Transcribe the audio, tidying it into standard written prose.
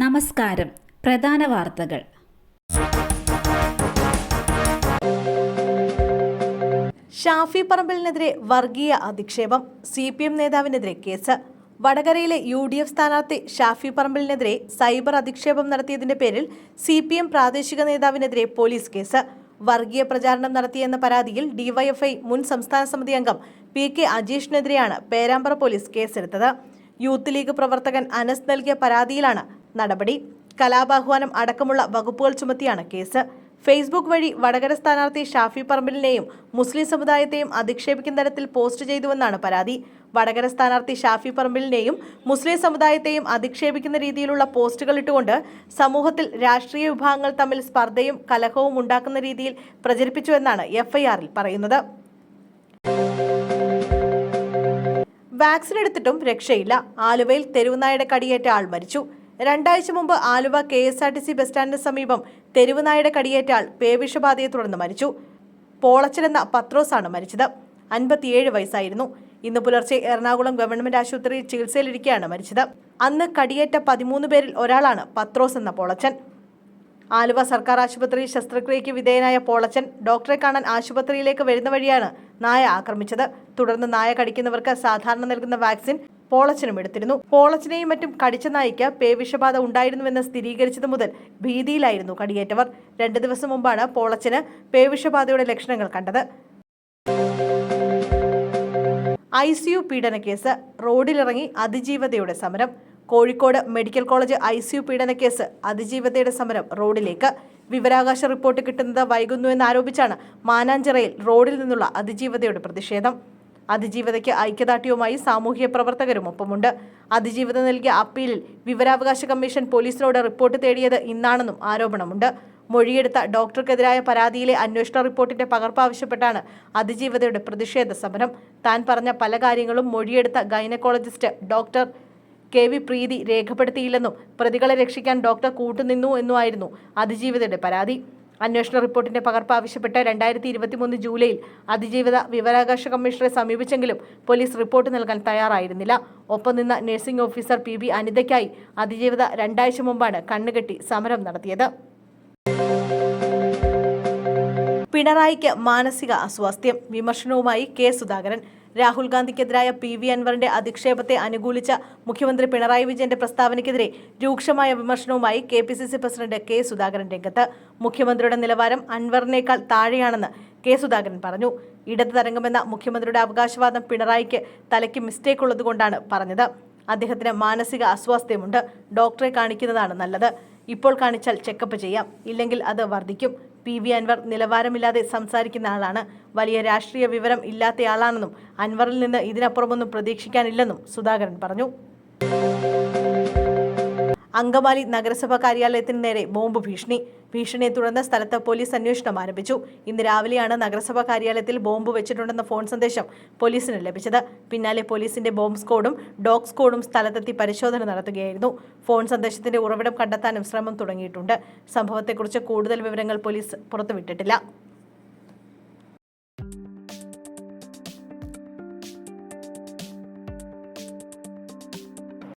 നമസ്കാരം. പ്രധാന വാർത്തകൾ. ഷാഫി പറമ്പിലിനെതിരെ വർഗീയ അധിക്ഷേപം. CPM നേതാവിനെതിരെ കേസ്. വടകരയിലെ UDF സ്ഥാനാർത്ഥി ഷാഫി പറമ്പിലിനെതിരെ സൈബർ അധിക്ഷേപം നടത്തിയതിന്റെ പേരിൽ CPM പ്രാദേശിക നേതാവിനെതിരെ പോലീസ് കേസ്. വർഗീയ പ്രചാരണം നടത്തിയെന്ന പരാതിയിൽ DYFI മുൻ സംസ്ഥാന സമിതി അംഗം PK അജീഷിനെതിരെയാണ് പേരാമ്പ്ര പോലീസ് കേസെടുത്തത്. യൂത്ത് ലീഗ് പ്രവർത്തകൻ അനസ് നൽകിയ പരാതിയിലാണ് നടപടി. കലാപാഹ്വാനം അടക്കമുള്ള വകുപ്പുകൾ ചുമത്തിയാണ് കേസ്. ഫേസ്ബുക്ക് വഴി വടകര സ്ഥാനാർത്ഥി ഷാഫി പറമ്പിലിനെയും മുസ്ലിം സമുദായത്തെയും അധിക്ഷേപിക്കുന്ന തരത്തിൽ പോസ്റ്റ് ചെയ്തുവെന്നാണ് പരാതി. വടകര സ്ഥാനാർത്ഥി ഷാഫി പറമ്പിലിനെയും മുസ്ലിം സമുദായത്തെയും അധിക്ഷേപിക്കുന്ന രീതിയിലുള്ള പോസ്റ്റുകൾ ഇട്ടുകൊണ്ട് സമൂഹത്തിൽ രാഷ്ട്രീയ വിഭാഗങ്ങൾ തമ്മിൽ സ്പർദ്ധയും കലഹവും ഉണ്ടാക്കുന്ന രീതിയിൽ പ്രചരിപ്പിച്ചുവെന്നാണ് FIR-ൽ പറയുന്നത്. വാക്സിൻ എടുത്തിട്ടും രക്ഷയില്ല. ആലുവയിൽ തെരുവുനായയുടെ കടിയേറ്റ ആൾ മരിച്ചു. 2 ആഴ്ച മുമ്പ് ആലുവ KSRTC ബസ് സ്റ്റാൻഡിന് സമീപം തെരുവുനായയുടെ കടിയേറ്റ ആൾ പേവിഷബാധയെ തുടർന്ന് മരിച്ചു. പോളച്ചൻ എന്ന പത്രോസാണ് മരിച്ചത്. 57 വയസ്സായിരുന്നു. ഇന്ന് പുലർച്ചെ എറണാകുളം ഗവൺമെന്റ് ആശുപത്രിയിൽ ചികിത്സയിലിരിക്കെയാണ് മരിച്ചത്. അന്ന് കടിയേറ്റ 13 പേരിൽ ഒരാളാണ് പത്രോസ് എന്ന പോളച്ചൻ. ആലുവ സർക്കാർ ആശുപത്രിയിൽ ശസ്ത്രക്രിയയ്ക്ക് വിധേയനായ പോളച്ചൻ ഡോക്ടറെ കാണാൻ ആശുപത്രിയിലേക്ക് വരുന്ന വഴിയാണ് നായ ആക്രമിച്ചത്. തുടർന്ന് നായ കടിക്കുന്നവർക്ക് സാധാരണ നൽകുന്ന വാക്സിൻ പോളച്ചനും എടുത്തിരുന്നു. പോളച്ചനെയും മറ്റും കടിച്ച നായ്ക്ക് പേവിഷബാധ ഉണ്ടായിരുന്നുവെന്ന് സ്ഥിരീകരിച്ചത് മുതൽ ഭീതിയിലായിരുന്നു കടിയേറ്റവർ. 2 ദിവസം മുമ്പാണ് പോളച്ചന് പേവിഷബാധയുടെ ലക്ഷണങ്ങൾ കണ്ടത്. ICU പീഡനക്കേസ്. റോഡിലിറങ്ങി അതിജീവതയുടെ സമരം. Kozhikode medical college ICU പീഡനക്കേസ്. അതിജീവതയുടെ സമരം റോഡിലേക്ക്. വിവരാവകാശ റിപ്പോർട്ട് കിട്ടുന്നത് വൈകുന്നുവെന്നാരോപിച്ചാണ് മാനാഞ്ചിറയിൽ റോഡിൽ നിന്നുള്ള അതിജീവതയുടെ പ്രതിഷേധം. അതിജീവതയ്ക്ക് ഐക്യദാർഢ്യവുമായി സാമൂഹ്യ പ്രവർത്തകരും ഒപ്പമുണ്ട്. അതിജീവത നൽകിയ അപ്പീലിൽ വിവരാവകാശ കമ്മീഷൻ പോലീസിനോട് റിപ്പോർട്ട് തേടിയത് ഇന്നാണെന്നും ആരോപണമുണ്ട്. മൊഴിയെടുത്ത ഡോക്ടർക്കെതിരായ പരാതിയിലെ അന്വേഷണ റിപ്പോർട്ടിന്റെ പകർപ്പ് ആവശ്യപ്പെട്ടാണ് അതിജീവതയുടെ പ്രതിഷേധ സമരം. താൻ പറഞ്ഞ പല കാര്യങ്ങളും മൊഴിയെടുത്ത ഗൈനക്കോളജിസ്റ്റ് ഡോക്ടർ KV പ്രീതി രേഖപ്പെടുത്തിയില്ലെന്നും പ്രതികളെ രക്ഷിക്കാൻ ഡോക്ടർ കൂട്ടുനിന്നു എന്നുമായിരുന്നു അതിജീവതയുടെ പരാതി. അന്വേഷണ റിപ്പോർട്ടിന്റെ പകർപ്പ് ആവശ്യപ്പെട്ട് 2023 ജൂലൈയിൽ അതിജീവത വിവരാവകാശ കമ്മീഷണറെ സമീപിച്ചെങ്കിലും പോലീസ് റിപ്പോർട്ട് നൽകാൻ തയ്യാറായിരുന്നില്ല. ഒപ്പം നിന്ന നഴ്സിംഗ് ഓഫീസർ PB അനിതയ്ക്കായി അതിജീവത 2 ആഴ്ച മുമ്പാണ് കണ്ണുകെട്ടി സമരം നടത്തിയത്. പിണറായിക്ക് മാനസിക അസ്വാസ്ഥ്യം. വിമർശനവുമായി K. സുധാകരൻ. രാഹുൽ ഗാന്ധിക്കെതിരായ PV അൻവറിന്റെ അധിക്ഷേപത്തെ അനുകൂലിച്ച മുഖ്യമന്ത്രി പിണറായി വിജയന്റെ പ്രസ്താവനയ്ക്കെതിരെ രൂക്ഷമായ വിമർശനവുമായി KPCC പ്രസിഡന്റ് K. സുധാകരൻ രംഗത്ത്. മുഖ്യമന്ത്രിയുടെ നിലവാരം അൻവറിനേക്കാൾ താഴെയാണെന്ന് K. സുധാകരൻ പറഞ്ഞു. ഇടത് തരംഗമെന്ന മുഖ്യമന്ത്രിയുടെ അവകാശവാദം പിണറായിക്ക് തലയ്ക്ക് മിസ്റ്റേക്ക് ഉള്ളതുകൊണ്ടാണ് പറഞ്ഞത്. അദ്ദേഹത്തിന് മാനസിക അസ്വാസ്ഥ്യമുണ്ട്. ഡോക്ടറെ കാണിക്കുന്നതാണ് നല്ലത്. ഇപ്പോൾ കാണിച്ചാൽ ചെക്കപ്പ് ചെയ്യാം, ഇല്ലെങ്കിൽ അത് വർദ്ധിക്കും. PV അൻവർ നിലവാരമില്ലാതെ സംസാരിക്കുന്ന ആളാണ്. വലിയ രാഷ്ട്രീയ വിവരം ഇല്ലാത്തയാളാണെന്നും അൻവറിൽ നിന്ന് ഇതിനപ്പുറമൊന്നും പ്രതീക്ഷിക്കാനില്ലെന്നും സുധാകരൻ പറഞ്ഞു. അങ്കമാലി നഗരസഭാ കാര്യാലയത്തിന് നേരെ ബോംബ് ഭീഷണി. ഭീഷണിയെ തുടർന്ന് സ്ഥലത്ത് പോലീസ് അന്വേഷണം ആരംഭിച്ചു. ഇന്ന് രാവിലെയാണ് നഗരസഭാ കാര്യാലയത്തിൽ ബോംബ് വെച്ചിട്ടുണ്ടെന്ന ഫോൺ സന്ദേശം പോലീസിന് ലഭിച്ചത്. പിന്നാലെ പോലീസിന്റെ ബോംബ് സ്ക്വാഡും ഡോഗ് സ്ക്വാഡും സ്ഥലത്തെത്തി പരിശോധന നടത്തുകയായിരുന്നു. ഫോൺ സന്ദേശത്തിന്റെ ഉറവിടം കണ്ടെത്താനും ശ്രമം തുടങ്ങിയിട്ടുണ്ട്. സംഭവത്തെക്കുറിച്ച് കൂടുതൽ വിവരങ്ങൾ പോലീസ് പുറത്തുവിട്ടിട്ടില്ല.